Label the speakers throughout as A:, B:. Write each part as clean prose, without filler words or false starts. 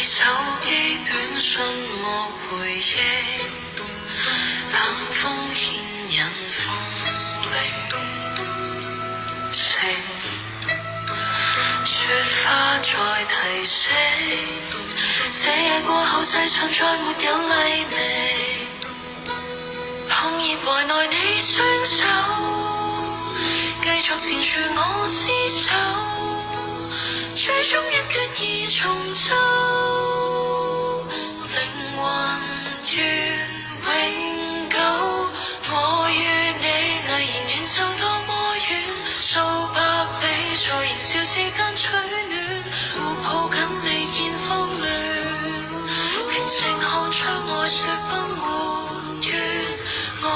A: 手機短信莫回憶，冷風牽引風鈴聲，雪花在提醒，這夜過後世上再沒有黎明。碰熱懷內你雙手，繼續纏住我廝守，最終一決意重奏，靈魂願永久。我與你毅然遠走多麼遠，數百里在燃燒之間取暖，互抱緊你見風亂，平靜看窗外雪崩沒怨。我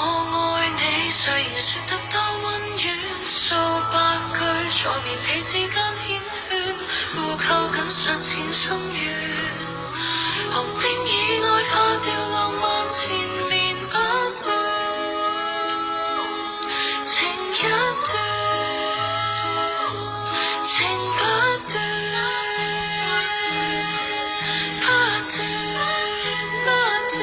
A: 愛你，誓言說得多溫軟，數百句在棉被之間牽圈，互扣緊實踐心願。紅遍以外化掉浪漫纏綿不斷，情一段，情不斷，不斷不斷。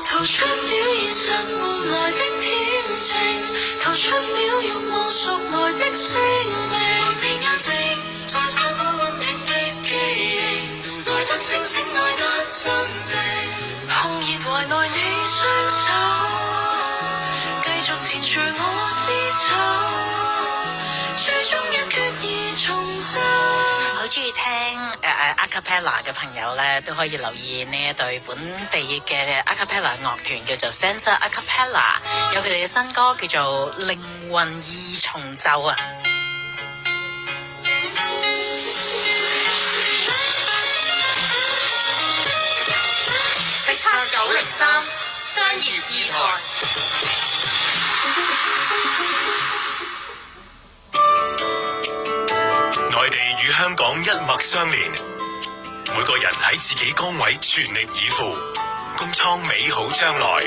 A: 逃出了現實換來的天晴，逃出了欲望贖來的性命。望你眼睛，再找到溫暖的記憶，愛得清醒，愛得真定。碰熱懷內你雙手，繼續纏住我廝守，最終一決意重奏。好中意聽acapella 嘅朋友咧，都可以留意呢一隊本地嘅 acapella 樂團叫做 Senza Acapella， 有佢哋嘅新歌叫做《靈魂二重奏》啊！叱咤903商業二台。
B: 內地與香港一脈相連，每個人喺自己崗位全力以赴，共創美好將來。